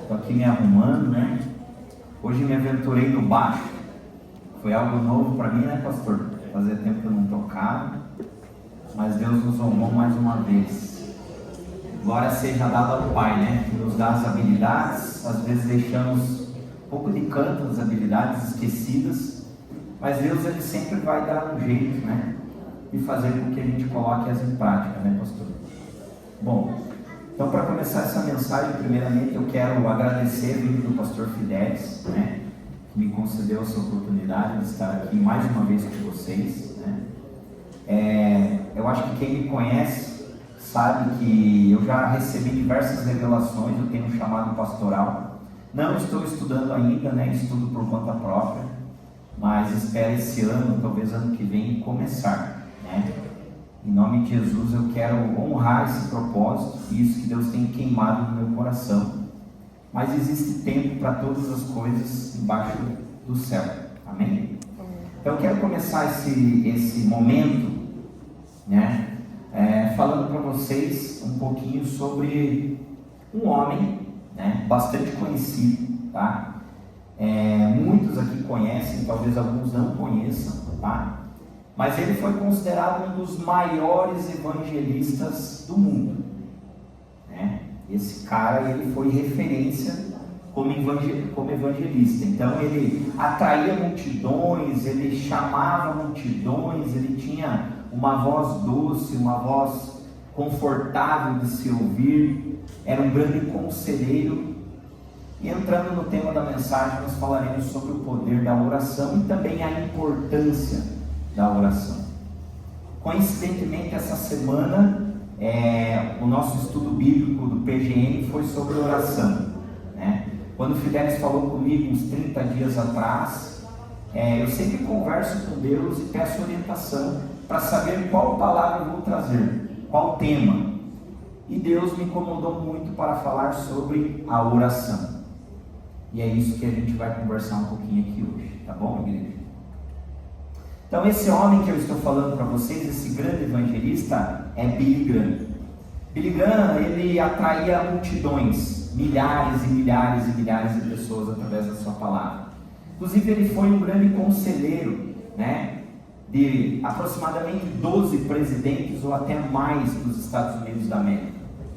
Estou aqui me arrumando, né? Hoje me aventurei no baixo. Foi algo novo para mim, né, pastor? Fazia tempo que eu não tocava, mas Deus nos honrou mais uma vez. Glória seja dada ao Pai, né? Que nos dá as habilidades. Às vezes deixamos um pouco de canto as habilidades esquecidas, mas Deus, Ele sempre vai dar um jeito, né? De fazer com que a gente coloque-as em prática, né, pastor? Bom, então, para começar essa mensagem, primeiramente eu quero agradecer a vida do pastor Fidelis, né, que me concedeu essa oportunidade de estar aqui mais uma vez com vocês, né. Eu acho que quem me conhece sabe que eu já recebi diversas revelações, eu tenho um chamado pastoral. Não estou estudando ainda, né, estudo por conta própria, mas espero esse ano, talvez ano que vem, começar, né. Em nome de Jesus, eu quero honrar esse propósito, isso que Deus tem queimado no meu coração. Mas existe tempo para todas as coisas embaixo do céu. Amém? Então eu quero começar esse momento, né, falando para vocês um pouquinho sobre um homem, né, bastante conhecido, tá? Muitos aqui conhecem, talvez alguns não conheçam, tá? Mas ele foi considerado um dos maiores evangelistas do mundo, né? Esse cara, ele foi referência como evangelista. Então ele atraía multidões, ele chamava multidões, ele tinha uma voz doce, uma voz confortável de se ouvir, era um grande conselheiro. E entrando no tema da mensagem, nós falaremos sobre o poder da oração e também a importância da oração. Coincidentemente, essa semana o nosso estudo bíblico do PGN foi sobre oração, né? Quando o Fidelis falou comigo uns 30 dias atrás, eu sempre converso com Deus e peço orientação para saber qual palavra eu vou trazer, qual tema. E Deus me incomodou muito para falar sobre a oração. E é isso que a gente vai conversar um pouquinho aqui hoje, tá bom, igreja? Então esse homem que eu estou falando para vocês, esse grande evangelista, é Billy Graham. Billy Graham, ele atraía multidões, milhares e milhares e milhares de pessoas através da sua palavra. Inclusive ele foi um grande conselheiro, né, de aproximadamente 12 presidentes ou até mais dos Estados Unidos da América.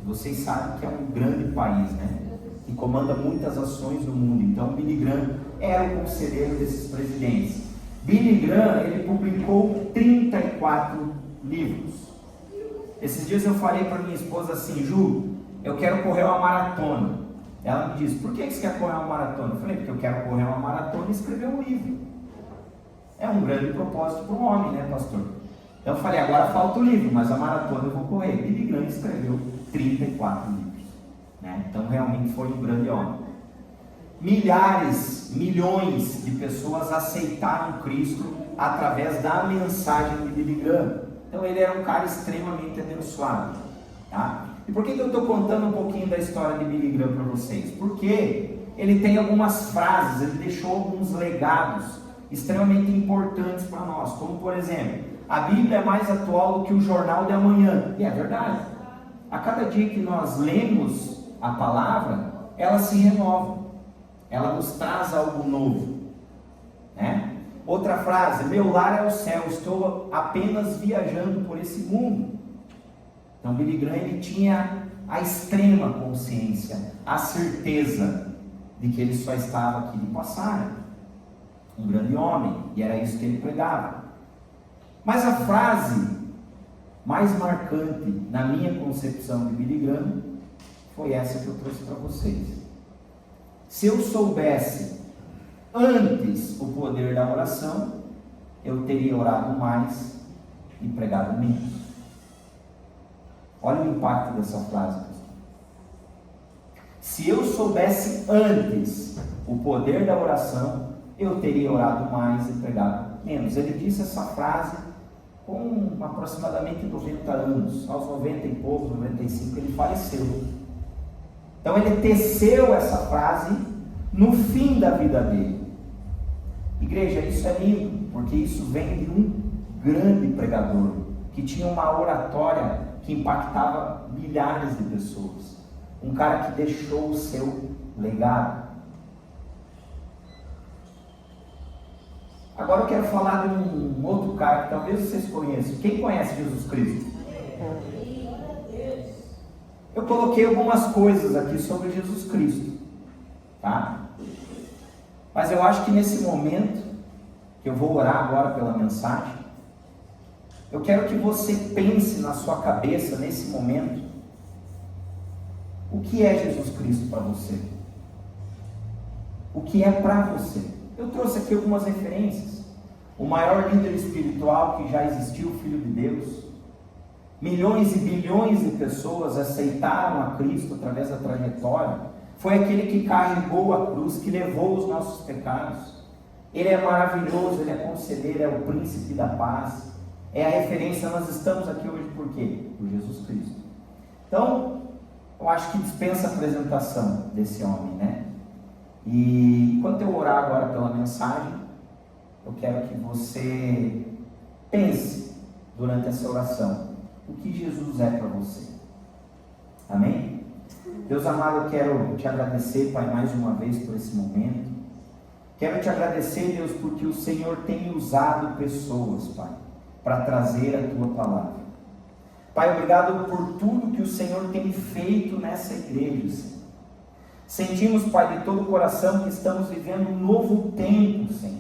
Vocês sabem que é um grande país, né, que comanda muitas ações no mundo. Então Billy Graham era o conselheiro desses presidentes. Billy Graham, ele publicou 34 livros. Esses dias eu falei para minha esposa assim: Ju, eu quero correr uma maratona. Ela me disse: por que você quer correr uma maratona? Eu falei: porque eu quero correr uma maratona e escrever um livro. É um grande propósito para um homem, né, pastor? Então eu falei: agora falta o livro, mas a maratona eu vou correr. Billy Graham escreveu 34 livros, né? Então realmente foi um grande homem. Milhares, milhões de pessoas aceitaram Cristo através da mensagem de Billy Graham. Então ele era um cara extremamente abençoado, tá? E por que eu estou contando um pouquinho da história de Billy Graham para vocês? Porque ele tem algumas frases, ele deixou alguns legados extremamente importantes para nós, como por exemplo, a Bíblia é mais atual do que o jornal de amanhã. E é verdade. A cada dia que nós lemos a palavra, ela se renova. Ela nos traz algo novo, né? Outra frase: meu lar é o céu, estou apenas viajando por esse mundo. Então Billy Graham, ele tinha a extrema consciência, a certeza de que ele só estava aqui de passagem. Um grande homem, e era isso que ele pregava. Mas a frase mais marcante na minha concepção de Billy Graham foi essa que eu trouxe para vocês. Se eu soubesse antes o poder da oração, eu teria orado mais e pregado menos. Olha o impacto dessa frase, pessoal. Se eu soubesse antes o poder da oração, eu teria orado mais e pregado menos. Ele disse essa frase com aproximadamente 90 anos. Aos 90 e poucos, 95, ele faleceu. Então ele teceu essa frase no fim da vida dele. Igreja, isso é lindo, porque isso vem de um grande pregador, que tinha uma oratória que impactava milhares de pessoas. um cara que deixou o seu legado. Agora eu quero falar de um outro cara que talvez vocês conheçam. Quem conhece Jesus Cristo? Eu coloquei algumas coisas aqui sobre Jesus Cristo, tá? Mas eu acho que nesse momento, que eu vou orar agora pela mensagem, eu quero que você pense na sua cabeça, nesse momento, o que é Jesus Cristo para você? O que é para você? Eu trouxe aqui algumas referências. O maior líder espiritual que já existiu, o Filho de Deus. Milhões e bilhões de pessoas aceitaram a Cristo através da trajetória. Foi aquele que carregou a cruz, que levou os nossos pecados. Ele é maravilhoso, ele é conselheiro, é o príncipe da paz. É a referência, nós estamos aqui hoje por quê? Por Jesus Cristo. Então, eu acho que dispensa a apresentação desse homem, né? E enquanto eu orar agora pela mensagem, eu quero que você pense durante essa oração o que Jesus é para você. Amém? Deus amado, eu quero te agradecer, Pai, mais uma vez por esse momento. Quero te agradecer, Deus, porque o Senhor tem usado pessoas, Pai, para trazer a Tua palavra. Pai, obrigado por tudo que o Senhor tem feito nessa igreja, Senhor. Sentimos, Pai, de todo o coração que estamos vivendo um novo tempo, Senhor.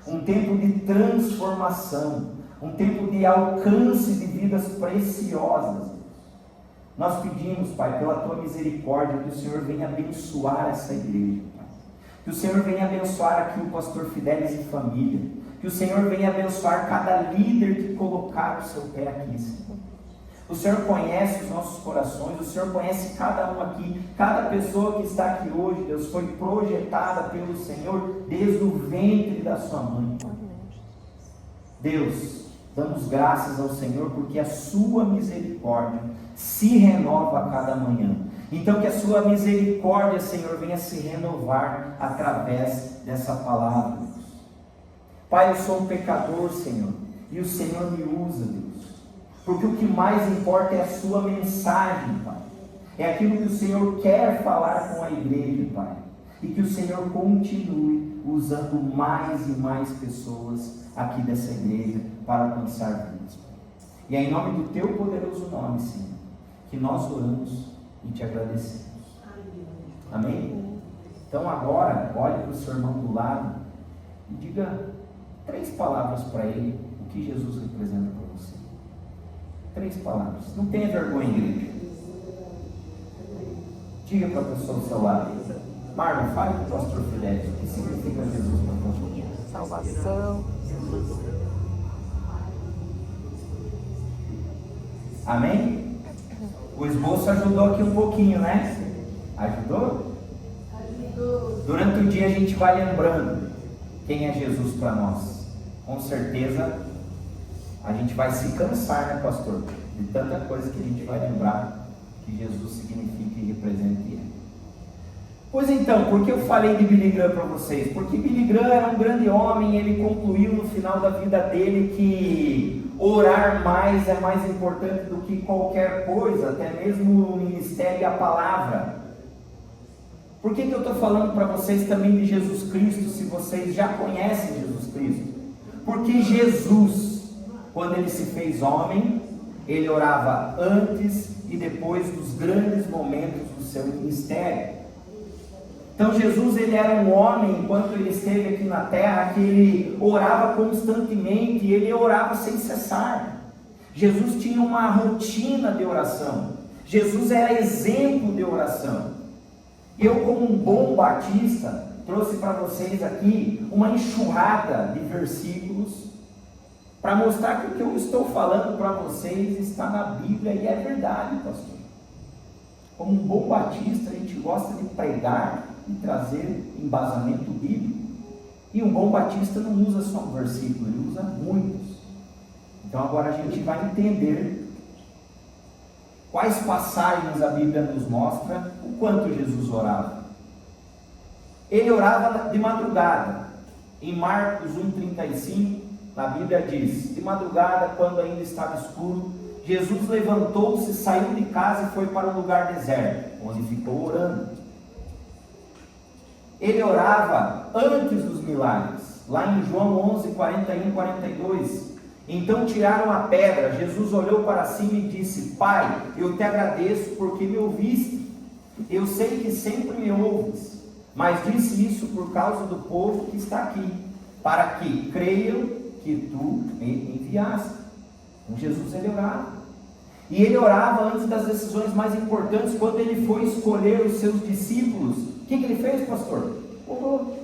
Um tempo de transformação, um tempo de alcance de vidas preciosas. Nós pedimos, Pai, pela Tua misericórdia, que o Senhor venha abençoar essa igreja, Pai. Que o Senhor venha abençoar aqui o pastor Fidelis e família. Que o Senhor venha abençoar cada líder que colocar o seu pé aqui, Senhor. O Senhor conhece os nossos corações, o Senhor conhece cada um aqui, cada pessoa que está aqui hoje, Deus, foi projetada pelo Senhor desde o ventre da sua mãe. Deus, damos graças ao Senhor porque a sua misericórdia se renova a cada manhã. Então que a sua misericórdia, Senhor, venha se renovar através dessa palavra. Pai, eu sou um pecador, Senhor, e o Senhor me usa, Deus. Porque o que mais importa é a sua mensagem, Pai. É aquilo que o Senhor quer falar com a igreja, Pai. E que o Senhor continue usando mais e mais pessoas aqui dessa igreja para alcançar vidas, Pai. E é em nome do Teu poderoso nome, Senhor, que nós oramos e Te agradecemos. Amém? Então agora, olhe para o seu irmão do lado e diga 3 palavras para ele, o que Jesus representa para você. 3 palavras. Não tenha vergonha, igreja. Diga para a pessoa do seu lado. Marlon, fale para o pastor Fidelis. O que significa Jesus para você? Salvação. Amém? O esboço ajudou aqui um pouquinho, né? Ajudou? Ajudou. Durante o dia a gente vai lembrando quem é Jesus para nós. Com certeza a gente vai se cansar, né, pastor? De tanta coisa que a gente vai lembrar que Jesus significa e representa ele. Pois então, por que eu falei de Billy Graham para vocês? Porque Billy Graham era um grande homem, ele concluiu no final da vida dele que orar mais é mais importante do que qualquer coisa, até mesmo o ministério e a palavra. Por que eu estou falando para vocês também de Jesus Cristo, se vocês já conhecem Jesus Cristo? Porque Jesus, quando ele se fez homem, ele orava antes e depois dos grandes momentos do seu ministério. Então Jesus, ele era um homem, enquanto ele esteve aqui na terra, que ele orava constantemente, e ele orava sem cessar. Jesus tinha uma rotina de oração. Jesus era exemplo de oração. Eu, como um bom batista, trouxe para vocês aqui uma enxurrada de versículos para mostrar que o que eu estou falando para vocês está na Bíblia e é verdade, pastor. Como um bom batista, a gente gosta de pregar e trazer embasamento bíblico. E um bom batista não usa só um versículo, ele usa muitos. Então agora a gente vai entender quais passagens a Bíblia nos mostra o quanto Jesus orava. Ele orava de madrugada. Em Marcos 1,35, a Bíblia diz: de madrugada, quando ainda estava escuro, Jesus levantou-se, saiu de casa e foi para um lugar deserto, onde ficou orando. Ele orava antes dos milagres, lá em João 11, 41, 42. Então tiraram a pedra. Jesus olhou para cima e disse: Pai, eu te agradeço porque me ouviste. Eu sei que sempre me ouves, mas disse isso por causa do povo que está aqui, para que creiam que tu me enviaste. Então Jesus, ele orava. E ele orava antes das decisões mais importantes. Quando ele foi escolher os seus discípulos, o que ele fez, pastor? Orou.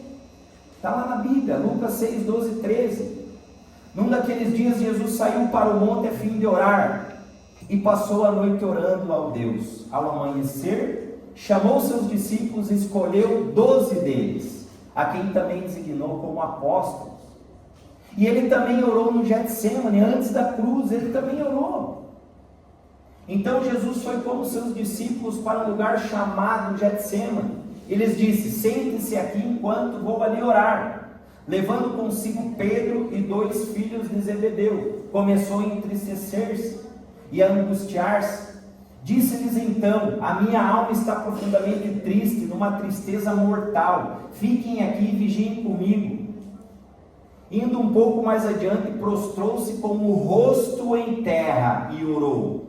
Está lá na Bíblia, Lucas 6, 12, 13. Num daqueles dias, Jesus saiu para o monte a fim de orar, e passou a noite orando ao Deus. Ao amanhecer, chamou seus discípulos e escolheu 12 deles, a quem também designou como apóstolos. E ele também orou no Getsêmani, antes da cruz, ele também orou. Então Jesus foi com os seus discípulos para um lugar chamado Getsêmani. Eles disse: sente-se aqui enquanto vou ali orar. Levando consigo Pedro e 2 filhos de Zebedeu, começou a entristecer-se e a angustiar-se. Disse-lhes então: a minha alma está profundamente triste, numa tristeza mortal. Fiquem aqui e vigiem comigo. Indo um pouco mais adiante, prostrou-se com o rosto em terra e orou: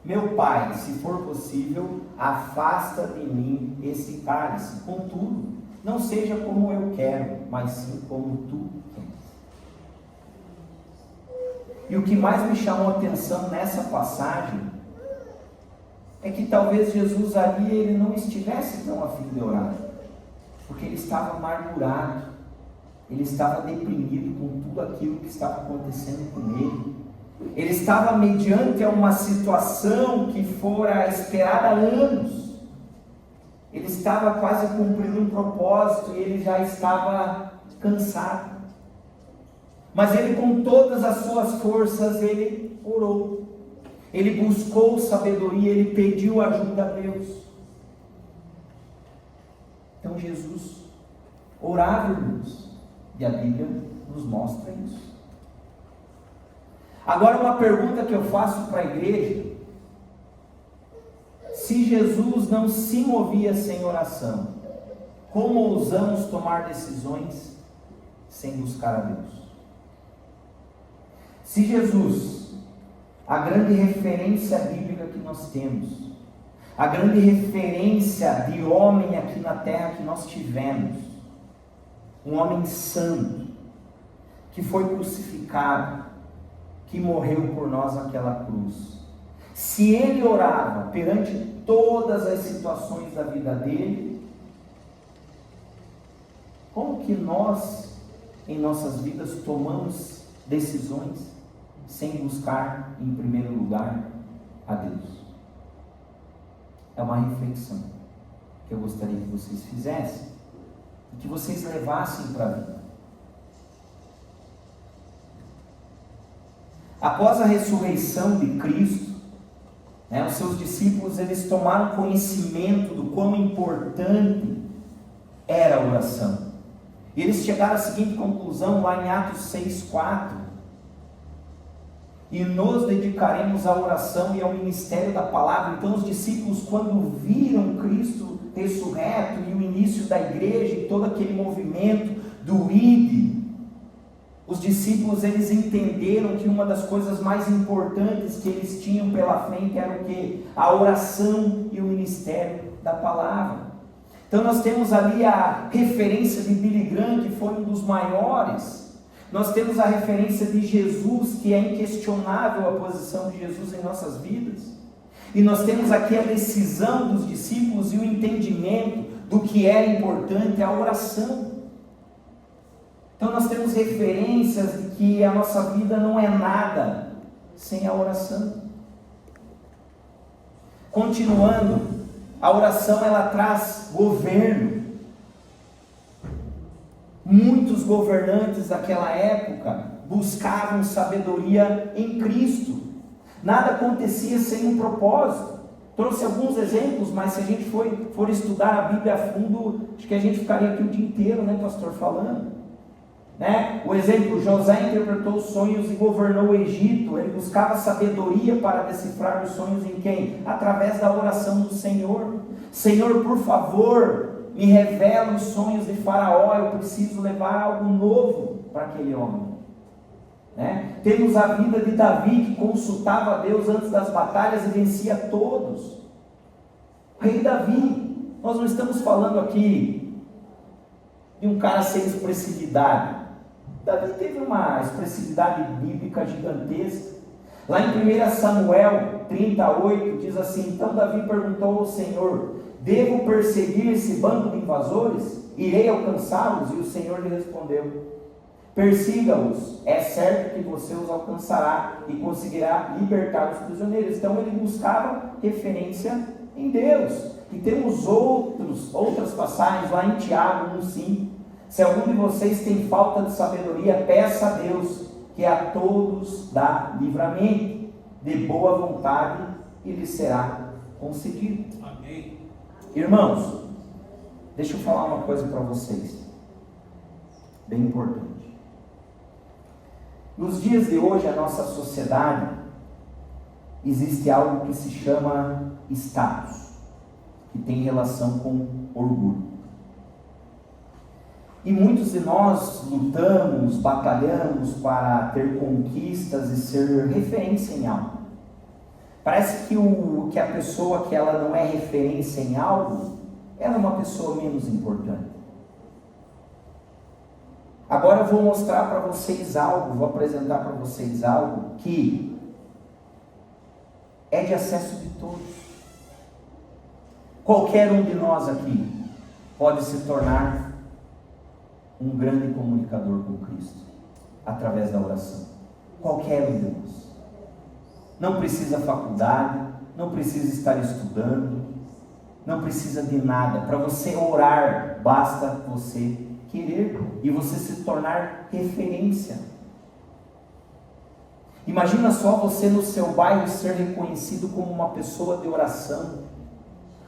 meu Pai, se for possível, afasta de mim esse cálice. Contudo, não seja como eu quero, mas sim como tu queres. E o que mais me chamou a atenção nessa passagem é que talvez Jesus ali, ele não estivesse tão a fim de orar, porque ele estava amargurado, ele estava deprimido com tudo aquilo que estava acontecendo com ele. Ele estava mediante a uma situação que fora esperada há anos. Ele estava quase cumprindo um propósito e ele já estava cansado. Mas ele, com todas as suas forças, ele orou. Ele buscou sabedoria, ele pediu ajuda a Deus. Então Jesus orava, irmãos, e a Bíblia nos mostra isso. Agora, uma pergunta que eu faço para a igreja: se Jesus não se movia sem oração, como ousamos tomar decisões sem buscar a Deus? Se Jesus, a grande referência bíblica que nós temos, a grande referência de homem aqui na terra que nós tivemos, um homem santo, que foi crucificado, que morreu por nós naquela cruz, se ele orava perante todas as situações da vida dele, como que nós, em nossas vidas, tomamos decisões sem buscar, em primeiro lugar, a Deus? É uma reflexão que eu gostaria que vocês fizessem e que vocês levassem para a vida. Após a ressurreição de Cristo, os seus discípulos, eles tomaram conhecimento do quão importante era a oração. E eles chegaram à seguinte conclusão, lá em Atos 6,4: e nos dedicaremos à oração e ao ministério da palavra. Então os discípulos, quando viram Cristo ressurreto e o início da igreja e todo aquele movimento do ID, os discípulos, eles entenderam que uma das coisas mais importantes que eles tinham pela frente era o quê? A oração e o ministério da palavra. Então nós temos ali a referência de Billy Graham, que foi um dos maiores. Nós temos a referência de Jesus, que é inquestionável a posição de Jesus em nossas vidas. E nós temos aqui a decisão dos discípulos e o entendimento do que é importante, a oração. Então nós temos referências de que a nossa vida não é nada sem a oração. Continuando, a oração, ela traz governo. Muitos governantes daquela época buscavam sabedoria em Cristo. Nada acontecia sem um propósito. Trouxe alguns exemplos, mas se a gente for estudar a Bíblia a fundo, acho que a gente ficaria aqui o dia inteiro, pastor, falando. né? O exemplo, José interpretou os sonhos e governou o Egito. Ele buscava sabedoria para decifrar os sonhos em quem? Através da oração do Senhor. Senhor, por favor, me revela os sonhos de Faraó, eu preciso levar algo novo para aquele homem. Né? Temos a vida de Davi, que consultava a Deus antes das batalhas e vencia todos. Rei Davi, nós não estamos falando aqui de um cara sem expressividade. Davi teve uma expressividade bíblica gigantesca. Lá em 1 Samuel 38 diz assim: então Davi perguntou ao Senhor: devo perseguir esse bando de invasores? Irei alcançá-los? E o Senhor lhe respondeu: persiga-os, é certo que você os alcançará e conseguirá libertar os prisioneiros. Então ele buscava referência em Deus. E temos outras passagens lá em Tiago 1,5. Se algum de vocês tem falta de sabedoria, peça a Deus, que a todos dá livramento, de boa vontade, e lhe será concedido. Amém. Irmãos, deixa eu falar uma coisa para vocês, bem importante. Nos dias de hoje, a nossa sociedade, existe algo que se chama status, que tem relação com orgulho. E muitos de nós lutamos, batalhamos para ter conquistas e ser referência em algo. Parece que a pessoa que ela não é referência em algo, ela é uma pessoa menos importante. Agora eu vou mostrar para vocês algo, vou apresentar para vocês algo que é de acesso de todos. Qualquer um de nós aqui pode se tornar um grande comunicador com Cristo, através da oração. Qualquer um de nós. Não precisa faculdade, não precisa estar estudando, não precisa de nada. Para você orar, basta você querer e você se tornar referência. Imagina só você no seu bairro ser reconhecido como uma pessoa de oração.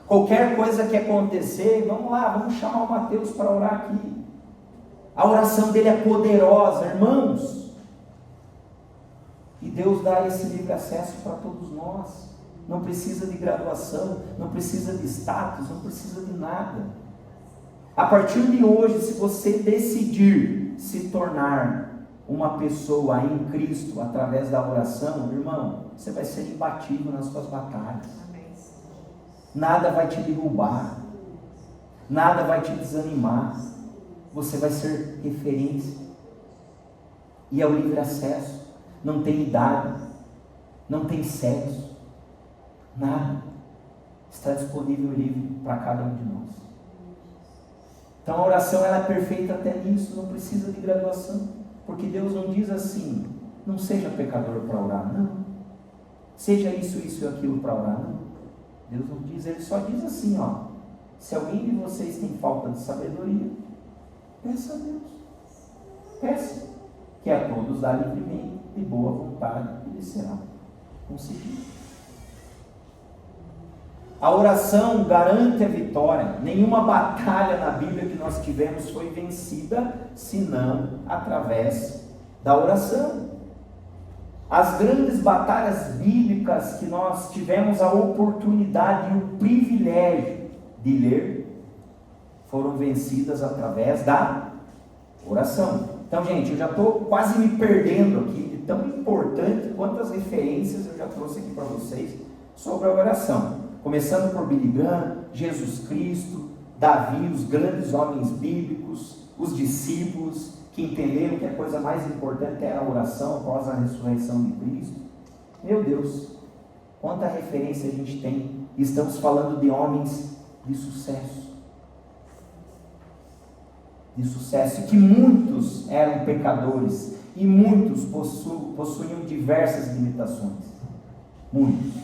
Qualquer coisa que acontecer, vamos lá, vamos chamar o Mateus para orar aqui. A oração dele é poderosa, irmãos. E Deus dá esse livre acesso para todos nós. Não precisa de graduação, não precisa de status, não precisa de nada. A partir de hoje, se você decidir se tornar uma pessoa em Cristo através da oração, irmão, você vai ser imbatível nas suas batalhas. Nada vai te derrubar, nada vai te desanimar. Você vai ser referência. E é o livre acesso. Não tem idade, não tem sexo, nada. Está disponível livre para cada um de nós. Então a oração ela é perfeita até nisso, não precisa de graduação. Porque Deus não diz assim: não seja pecador para orar, não. Seja isso e aquilo para orar, não. Deus não diz, Ele só diz assim, ó: se alguém de vocês tem falta de sabedoria, peça a Deus. Peça, que a todos dá livremente, de boa vontade, e lhe será concedido. A oração garante a vitória. Nenhuma batalha na Bíblia que nós tivemos foi vencida, senão através da oração. As grandes batalhas bíblicas que nós tivemos a oportunidade e o privilégio de ler, foram vencidas através da oração. Então, gente, eu já estou quase me perdendo aqui, de tão importante quantas referências eu já trouxe aqui para vocês sobre a oração. Começando por Billy Graham, Jesus Cristo, Davi, os grandes homens bíblicos, os discípulos que entenderam que a coisa mais importante era a oração após a ressurreição de Cristo. Meu Deus, quanta referência a gente tem. Estamos falando de homens de sucesso. De sucesso, e que muitos eram pecadores, e muitos possuíam diversas limitações. Muitos.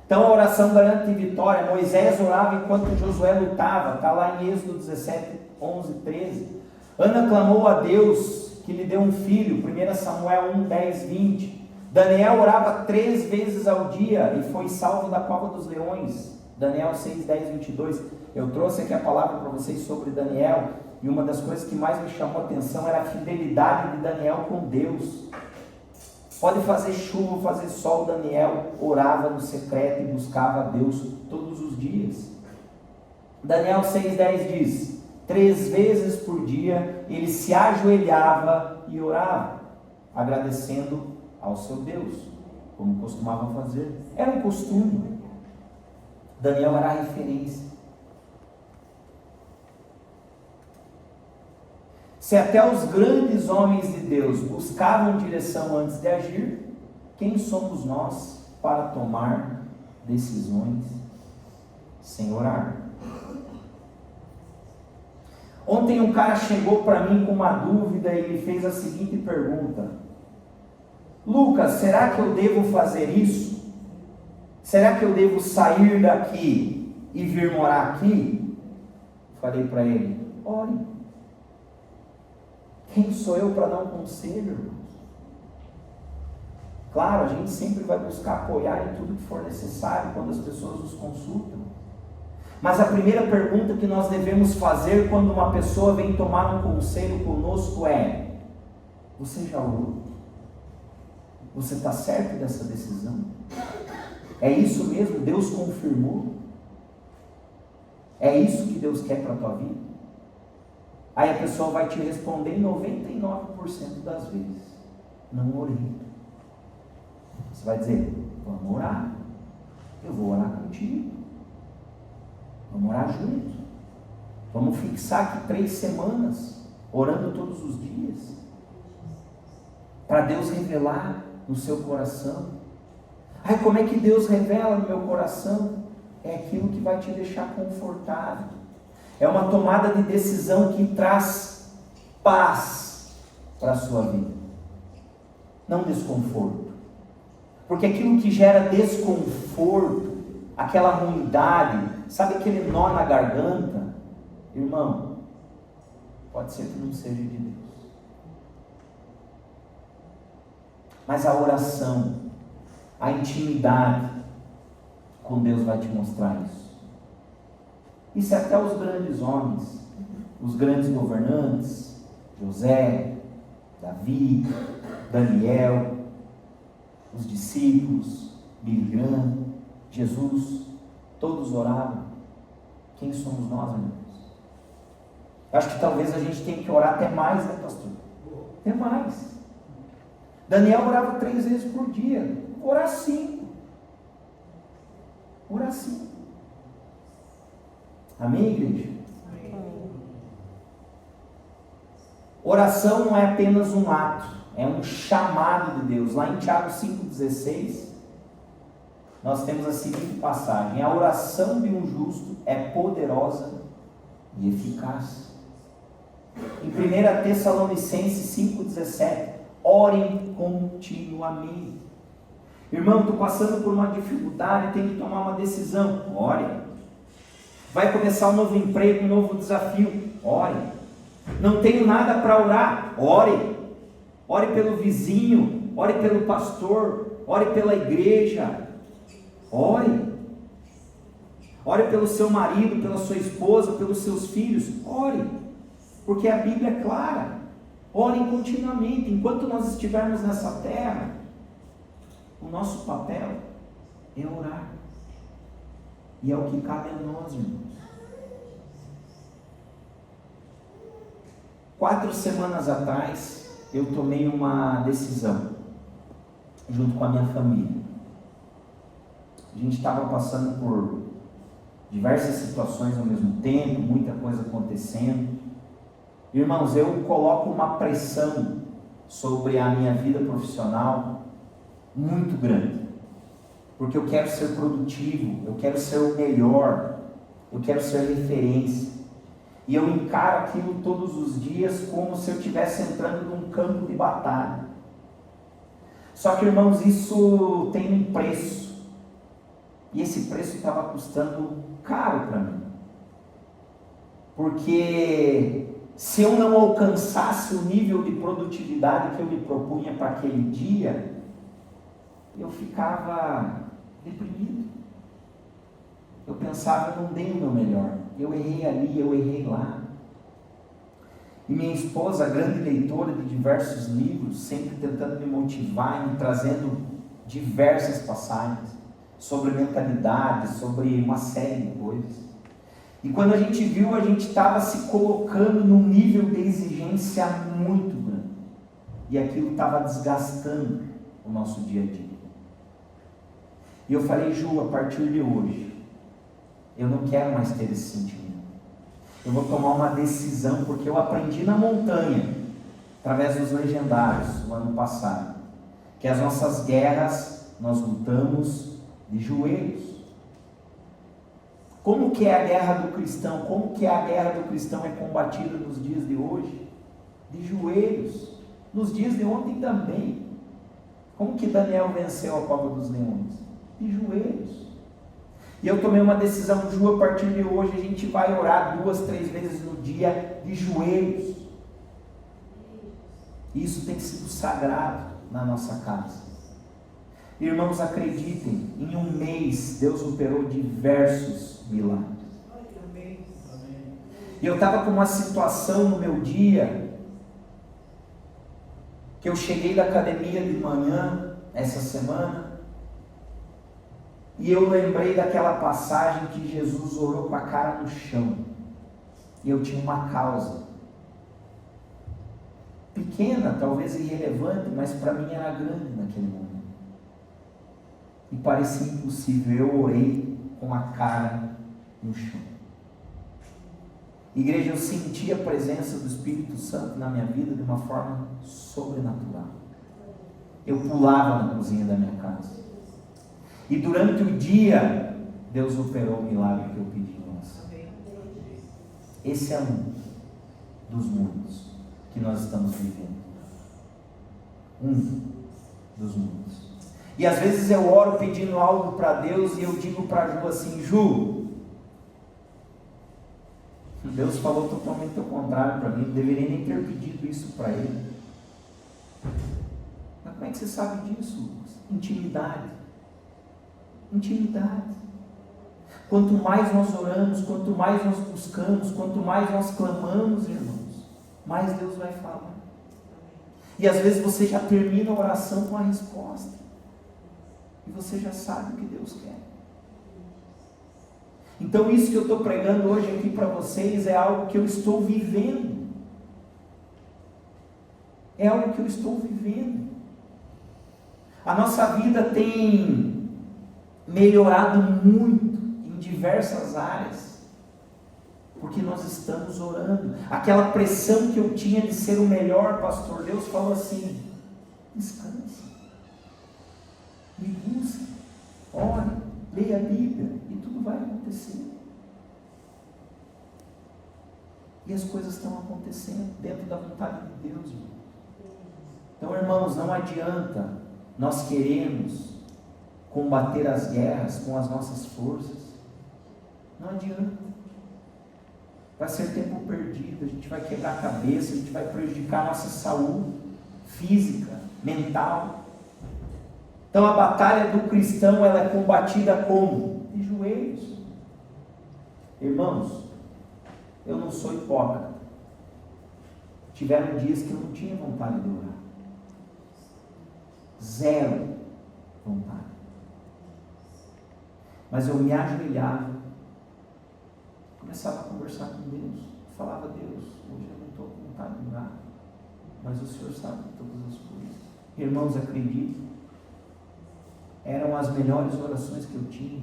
Então a oração garante vitória. Moisés orava enquanto Josué lutava, está lá em Êxodo 17, 11, 13. Ana clamou a Deus que lhe deu um filho, 1 Samuel 1, 10, 20. Daniel orava 3 vezes ao dia e foi salvo da cova dos leões, Daniel 6, 10, 22. Eu trouxe aqui a palavra para vocês sobre Daniel, e uma das coisas que mais me chamou a atenção era a fidelidade de Daniel com Deus. Pode fazer chuva, fazer sol, Daniel orava no secreto e buscava a Deus todos os dias. Daniel 6,10 diz: 3 vezes por dia ele se ajoelhava e orava, agradecendo ao seu Deus, como costumava fazer. Era um costume. Daniel era a referência. Se até os grandes homens de Deus buscavam direção antes de agir, quem somos nós para tomar decisões sem orar? Ontem um cara chegou para mim com uma dúvida e me fez a seguinte pergunta: Lucas, será que eu devo fazer isso? Será que eu devo sair daqui e vir morar aqui? Falei para ele: ore. Quem sou eu para dar um conselho, irmãos? Claro, a gente sempre vai buscar apoiar em tudo que for necessário quando as pessoas nos consultam. Mas a primeira pergunta que nós devemos fazer quando uma pessoa vem tomar um conselho conosco é: você já orou? Você está certo dessa decisão? É isso mesmo? Deus confirmou? É isso que Deus quer para a tua vida? Aí a pessoa vai te responder 99% das vezes: não orei. Você vai dizer: vamos orar. Eu vou orar contigo. Vamos orar junto. Vamos fixar aqui 3 semanas, orando todos os dias, para Deus revelar no seu coração. Ai, como é que Deus revela no meu coração? É aquilo que vai te deixar confortável. É uma tomada de decisão que traz paz para a sua vida, não desconforto. Porque aquilo que gera desconforto, aquela ruindade, sabe aquele nó na garganta? Irmão, pode ser que não seja de Deus. Mas a oração, a intimidade com Deus vai te mostrar isso. Isso é até os grandes homens, os grandes governantes, José, Davi, Daniel, os discípulos, Billy Graham, Jesus, todos oravam. Quem somos nós, irmãos? Acho que talvez a gente tenha que orar até mais, né, pastor? Até mais. Daniel orava 3 vezes por dia. Orar 5. Orar 5. Amém, igreja? Amém. Oração não é apenas um ato, é um chamado de Deus. Lá em Tiago 5,16, nós temos a seguinte passagem: a oração de um justo é poderosa e eficaz. Em 1 Tessalonicenses 5,17, orem continuamente. Irmão, estou passando por uma dificuldade, tenho que tomar uma decisão. Ore. Vai começar um novo emprego, um novo desafio. Ore. Não tenho nada para orar. Ore. Ore pelo vizinho, ore pelo pastor, ore pela igreja. Ore. Ore pelo seu marido, pela sua esposa, pelos seus filhos. Ore. Porque a Bíblia é clara. Orem continuamente. Enquanto nós estivermos nessa terra, o nosso papel é orar. E é o que cabe a nós, irmãos. 4 semanas atrás, eu tomei uma decisão, junto com a minha família. A gente estava passando por diversas situações ao mesmo tempo, muita coisa acontecendo. Irmãos, eu coloco uma pressão sobre a minha vida profissional muito grande. Porque eu quero ser produtivo, eu quero ser o melhor, eu quero ser referência. E eu encaro aquilo todos os dias como se eu estivesse entrando num campo de batalha. Só que, irmãos, isso tem um preço. E esse preço estava custando caro para mim. Porque se eu não alcançasse o nível de produtividade que eu me propunha para aquele dia, eu ficava deprimido. Eu pensava, eu não dei o meu melhor. eu errei ali, eu errei lá. E minha esposa, grande leitora de diversos livros, sempre tentando me motivar e me trazendo diversas passagens sobre mentalidade, sobre uma série de coisas. E quando a gente viu, a gente estava se colocando num nível de exigência muito grande. E aquilo estava desgastando o nosso dia a dia. E eu falei, Ju, a partir de hoje, eu não quero mais ter esse sentimento. Eu vou tomar uma decisão, porque eu aprendi na montanha, através dos legendários, no ano passado, que as nossas guerras, nós lutamos de joelhos. Como que é a guerra do cristão? Como que a guerra do cristão é combatida nos dias de hoje? De joelhos. Nos dias de ontem também. Como que Daniel venceu a cova dos leões? De joelhos. E eu tomei uma decisão, Ju, a partir de hoje a gente vai orar 2, 3 vezes no dia de joelhos. Isso tem sido sagrado na nossa casa. Irmãos, acreditem, em um mês Deus operou diversos milagres. E eu estava com uma situação no meu dia, que eu cheguei da academia de manhã, essa semana, e eu lembrei daquela passagem que Jesus orou com a cara no chão. E eu tinha uma causa. Pequena, talvez irrelevante, mas para mim era grande naquele momento. E parecia impossível, eu orei com a cara no chão. Igreja, eu senti a presença do Espírito Santo na minha vida de uma forma sobrenatural. Eu pulava na cozinha da minha casa. E durante o dia, Deus operou o milagre que eu pedi. Nossa. Esse é um dos muitos que nós estamos vivendo. Um dos muitos. E às vezes eu oro pedindo algo para Deus e eu digo para Ju assim, Ju, Deus falou totalmente o contrário para mim, não deveria nem ter pedido isso para Ele. Mas como é que você sabe disso, Lucas? Intimidade. Intimidade. Quanto mais nós oramos, quanto mais nós buscamos, quanto mais nós clamamos, irmãos, mais Deus vai falar. E às vezes você já termina a oração com a resposta. E você já sabe o que Deus quer. Então isso que eu estou pregando hoje aqui para vocês é algo que eu estou vivendo. É algo que eu estou vivendo. A nossa vida tem melhorado muito em diversas áreas. Porque nós estamos orando. Aquela pressão que eu tinha de ser o melhor pastor, Deus falou assim, descanse. Me busque, ore, leia a Bíblia e tudo vai acontecer. E as coisas estão acontecendo dentro da vontade de Deus. Irmão. Então, irmãos, não adianta nós queremos combater as guerras com as nossas forças. Não adianta. Vai ser tempo perdido, a gente vai quebrar a cabeça, a gente vai prejudicar a nossa saúde física, mental. Então a batalha do cristão, ela é combatida como? De joelhos. Irmãos, eu não sou hipócrita. Tiveram dias que eu não tinha vontade de orar. Zero vontade. Mas eu me ajoelhava, começava a conversar com Deus, falava, Deus, hoje eu não estou com vontade de orar, mas o Senhor sabe de todas as coisas. Irmãos, acreditem, eram as melhores orações que eu tinha.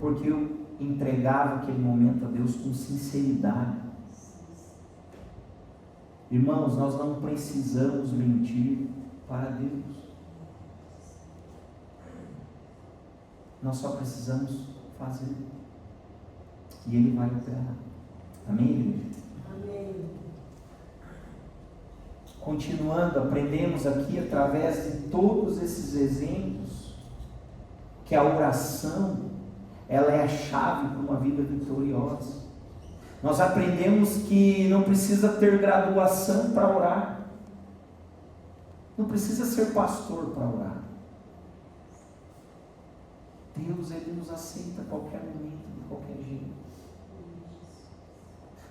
Porque eu entregava aquele momento a Deus com sinceridade. Irmãos, nós não precisamos mentir para Deus. Nós só precisamos fazer. E Ele vai operar. Amém, igreja? Amém. Continuando, aprendemos aqui através de todos esses exemplos que a oração, ela é a chave para uma vida vitoriosa. Nós aprendemos que não precisa ter graduação para orar. Não precisa ser pastor para orar. Deus, Ele nos aceita a qualquer momento, de qualquer jeito.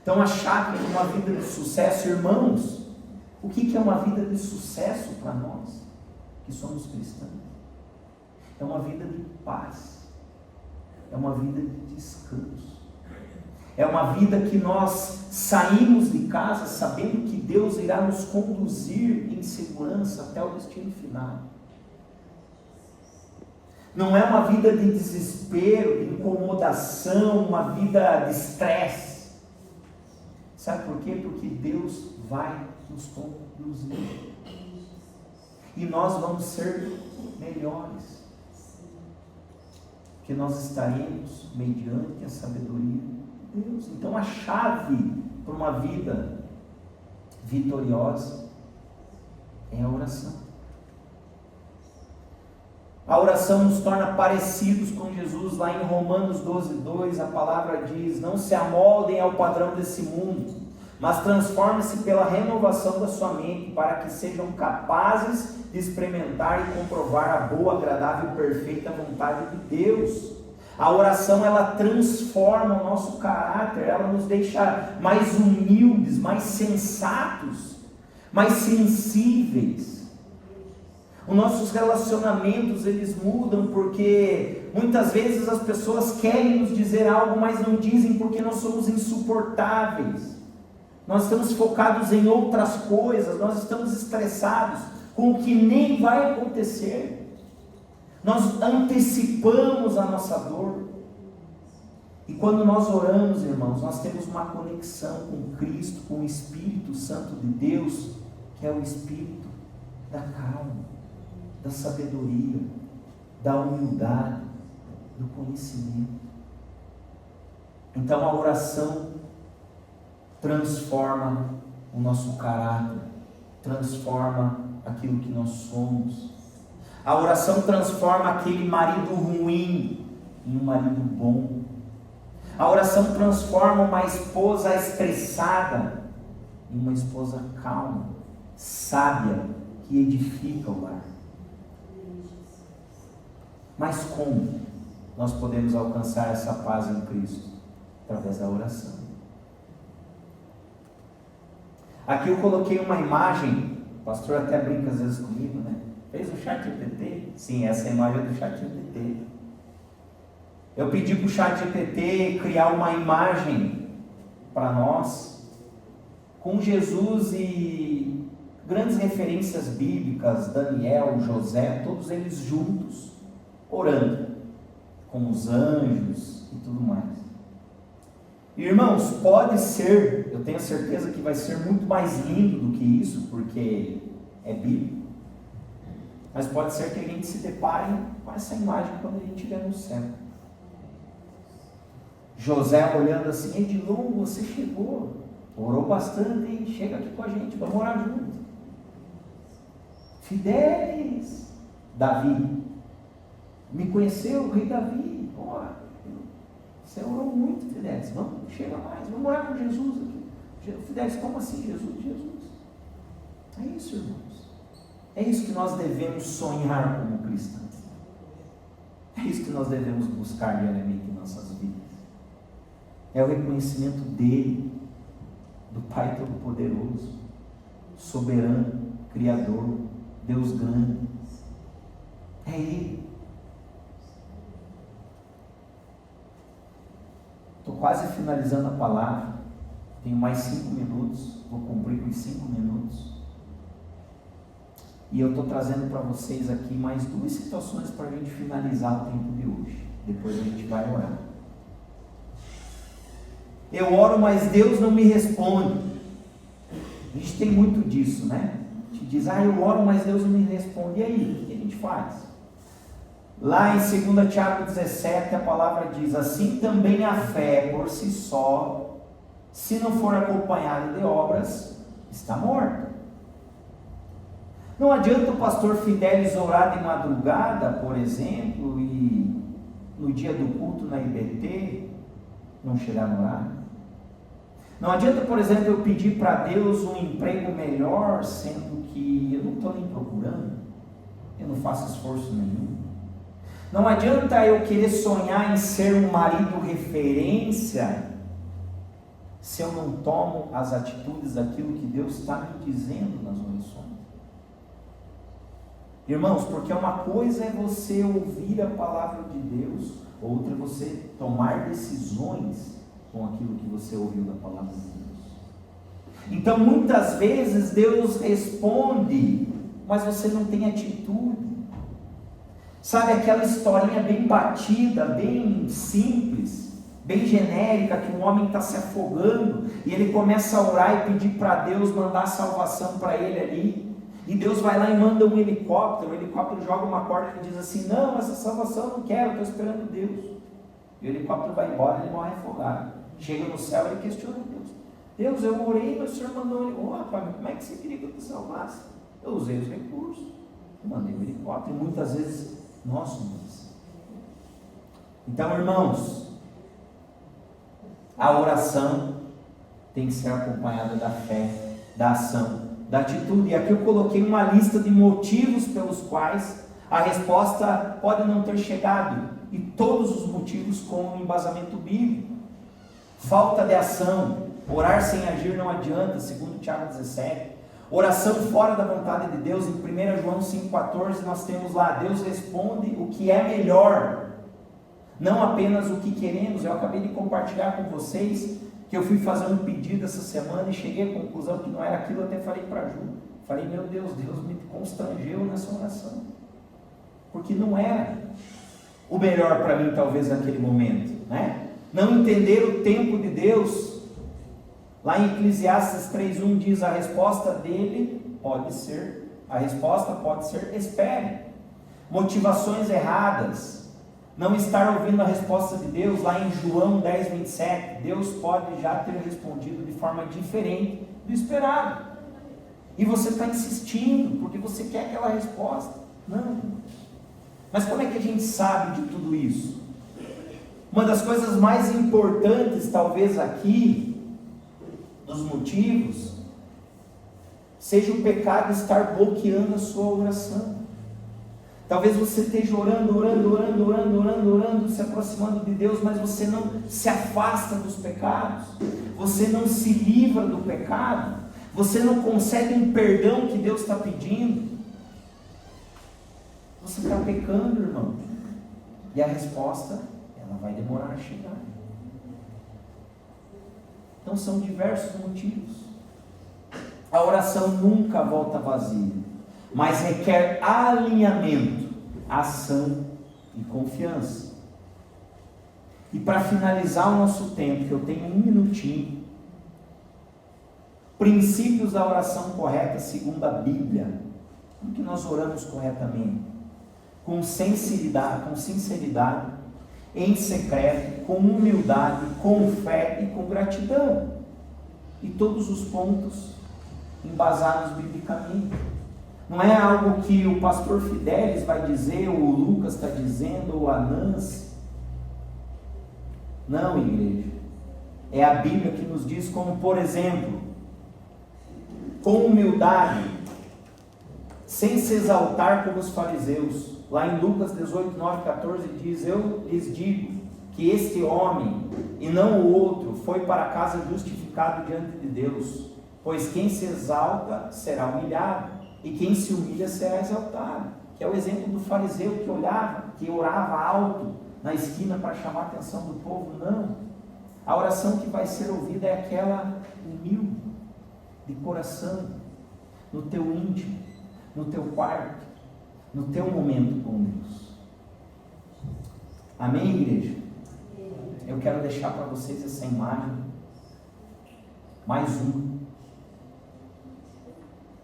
Então a chave de uma vida de sucesso, irmãos, o que é uma vida de sucesso para nós, que somos cristãos? É uma vida de paz, é uma vida de descanso, é uma vida que nós saímos de casa sabendo que Deus irá nos conduzir em segurança até o destino final. Não é uma vida de desespero, de incomodação, uma vida de estresse. Sabe por quê? Porque Deus vai nos conduzir. E nós vamos ser melhores. Porque nós estaremos mediante a sabedoria de Deus. Então a chave para uma vida vitoriosa é a oração. A oração nos torna parecidos com Jesus. Lá em Romanos 12:2, a palavra diz: não se amoldem ao padrão desse mundo, mas transformem-se pela renovação da sua mente, para que sejam capazes de experimentar e comprovar a boa, agradável e perfeita vontade de Deus. A oração, ela transforma o nosso caráter, ela nos deixa mais humildes, mais sensatos, mais sensíveis. Os nossos relacionamentos, eles mudam porque muitas vezes as pessoas querem nos dizer algo, mas não dizem porque nós somos insuportáveis. Nós estamos focados em outras coisas, nós estamos estressados com o que nem vai acontecer. Nós antecipamos a nossa dor. E quando nós oramos, irmãos, nós temos uma conexão com Cristo, com o Espírito Santo de Deus, que é o Espírito da calma, da sabedoria, da humildade, do conhecimento. Então a oração transforma o nosso caráter, transforma aquilo que nós somos. A oração transforma aquele marido ruim em um marido bom. A oração transforma uma esposa estressada em uma esposa calma, sábia, que edifica o lar. Mas como nós podemos alcançar essa paz em Cristo? Através da oração. Aqui eu coloquei uma imagem, o pastor até brinca às vezes comigo, né? Fez o ChatGPT? Sim, essa imagem é do ChatGPT. Eu pedi para o ChatGPT criar uma imagem para nós, com Jesus e grandes referências bíblicas, Daniel, José, todos eles juntos, orando, com os anjos e tudo mais. Irmãos, pode ser, eu tenho certeza que vai ser muito mais lindo do que isso, porque é bíblico, mas pode ser que a gente se depare com essa imagem quando a gente estiver no céu. José olhando assim: Edilon, você chegou, orou bastante, hein? Chega aqui com a gente, vamos orar junto. Fidelis, Davi, me conheceu o rei Davi, ora, você orou muito, Fidelis, vamos, chega mais, vamos orar com Jesus aqui. Fidelis, como assim Jesus? É isso, irmãos. É isso que nós devemos sonhar como cristãos. É isso que nós devemos buscar diariamente em nossas vidas. É o reconhecimento dele, do Pai Todo-Poderoso, soberano, Criador, Deus grande. É Ele. Estou quase finalizando a palavra. Tenho mais 5 minutos. Vou cumprir com os 5 minutos. E eu estou trazendo para vocês aqui mais 2 situações para a gente finalizar o tempo de hoje. Depois a gente vai orar. Eu oro, mas Deus não me responde. A gente tem muito disso, né? A gente diz: eu oro, mas Deus não me responde. E aí, o que a gente faz? Lá em 2 Tiago 17, a palavra diz: assim também a fé por si só, se não for acompanhada de obras, está morta. Não adianta o pastor Fidelis orar de madrugada, por exemplo, e no dia do culto na IBT não chegar no horário. Não adianta, por exemplo, eu pedir para Deus um emprego melhor, sendo que eu não estou nem procurando, eu não faço esforço nenhum. Não adianta eu querer sonhar em ser um marido referência se eu não tomo as atitudes daquilo que Deus está me dizendo nas orações. Irmãos, porque uma coisa é você ouvir a palavra de Deus, outra é você tomar decisões com aquilo que você ouviu da palavra de Deus. Então muitas vezes Deus responde, mas você não tem atitude. Sabe aquela historinha bem batida, bem simples, bem genérica, que um homem está se afogando e ele começa a orar e pedir para Deus mandar salvação para ele ali, e Deus vai lá e manda um helicóptero, o helicóptero joga uma corda e diz assim: não, essa salvação eu não quero, estou esperando Deus. E o helicóptero vai embora e ele morre afogado. Chega no céu e ele questiona Deus: Deus, eu orei, mas o Senhor mandou ele. Rapaz, como é que você queria que eu te salvasse? Eu usei os recursos, eu mandei o helicóptero, e muitas vezes nós somos assim. Então, irmãos, a oração tem que ser acompanhada da fé, da ação, da atitude. E aqui eu coloquei uma lista de motivos pelos quais a resposta pode não ter chegado, e todos os motivos com um embasamento bíblico. Falta de ação, orar sem agir não adianta, segundo Tiago 17. Oração fora da vontade de Deus, em 1 João 5,14 nós temos lá: Deus responde o que é melhor, não apenas o que queremos. Eu acabei de compartilhar com vocês que eu fui fazer um pedido essa semana e cheguei à conclusão que não era aquilo. Eu até falei para a Ju, falei: meu Deus, Deus me constrangeu nessa oração, porque não era o melhor para mim talvez naquele momento, né? Não entender o tempo de Deus. Lá em Eclesiastes 3:1 diz: a resposta pode ser espere. Motivações erradas, não estar ouvindo a resposta de Deus. Lá em João 10:27, Deus pode já ter respondido de forma diferente do esperado, e você está insistindo porque você quer aquela resposta. Não. Mas como é que a gente sabe de tudo isso? Uma das coisas mais importantes talvez aqui, dos motivos, seja o pecado estar bloqueando a sua oração. Talvez você esteja orando, se aproximando de Deus, mas você não se afasta dos pecados, você não se livra do pecado, você não consegue um perdão que Deus está pedindo. Você está pecando, irmão, e a resposta, ela vai demorar a chegar. Então são diversos motivos. A oração nunca volta vazia, mas requer alinhamento, ação e confiança. E para finalizar o nosso tempo, que eu tenho 1 minutinho, princípios da oração correta segundo a Bíblia. Como que nós oramos corretamente? Com sinceridade, em secreto, com humildade, com fé e com gratidão. E todos os pontos embasados biblicamente. Não é algo que o pastor Fidelis vai dizer, ou o Lucas está dizendo, ou a Nancy. Não, igreja. É a Bíblia que nos diz, como por exemplo, com humildade, sem se exaltar como os fariseus. Lá em Lucas 18, 9, 14 diz: eu lhes digo que este homem e não o outro foi para casa justificado diante de Deus, pois quem se exalta será humilhado, e quem se humilha será exaltado. Que é o exemplo do fariseu que olhava, que orava alto na esquina para chamar a atenção do povo. Não, a oração que vai ser ouvida é aquela humilde, de coração, no teu íntimo, no teu quarto, no teu momento com Deus. Amém, igreja? Eu quero deixar para vocês essa imagem, mais um,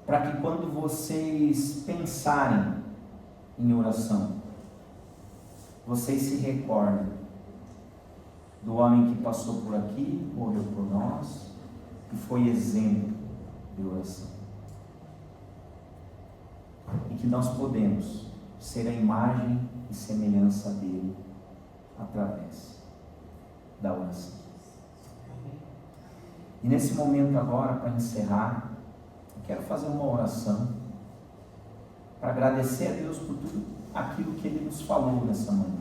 para que quando vocês pensarem em oração, vocês se recordem do homem que passou por aqui, morreu por nós, e foi exemplo de oração. E que nós podemos ser a imagem e semelhança dele através da oração. E nesse momento agora, para encerrar, eu quero fazer uma oração para agradecer a Deus por tudo aquilo que Ele nos falou nessa manhã.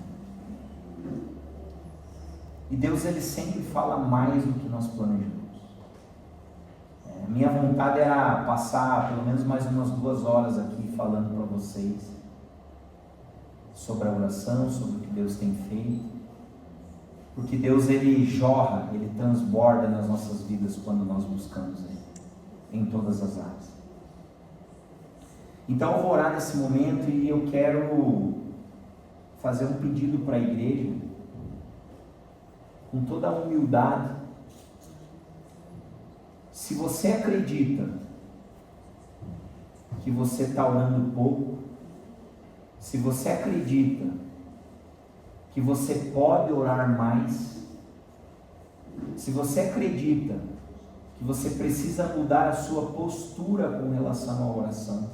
E Deus, Ele sempre fala mais do que nós planejamos. Minha vontade era passar pelo menos mais umas 2 horas aqui falando para vocês sobre a oração, sobre o que Deus tem feito, porque Deus, Ele jorra, Ele transborda nas nossas vidas quando nós buscamos Ele, em todas as áreas. Então eu vou orar nesse momento e eu quero fazer um pedido para a igreja, com toda a humildade. Se você acredita que você está orando pouco, se você acredita que você pode orar mais, se você acredita que você precisa mudar a sua postura com relação à oração,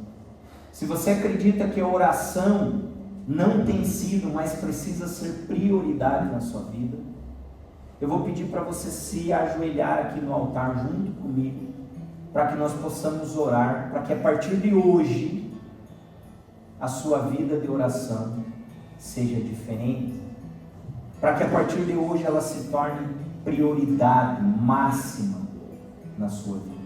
se você acredita que a oração não tem sido, mas precisa ser prioridade na sua vida, eu vou pedir para você se ajoelhar aqui no altar junto comigo, para que nós possamos orar, para que a partir de hoje a sua vida de oração seja diferente, para que a partir de hoje ela se torne prioridade máxima na sua vida.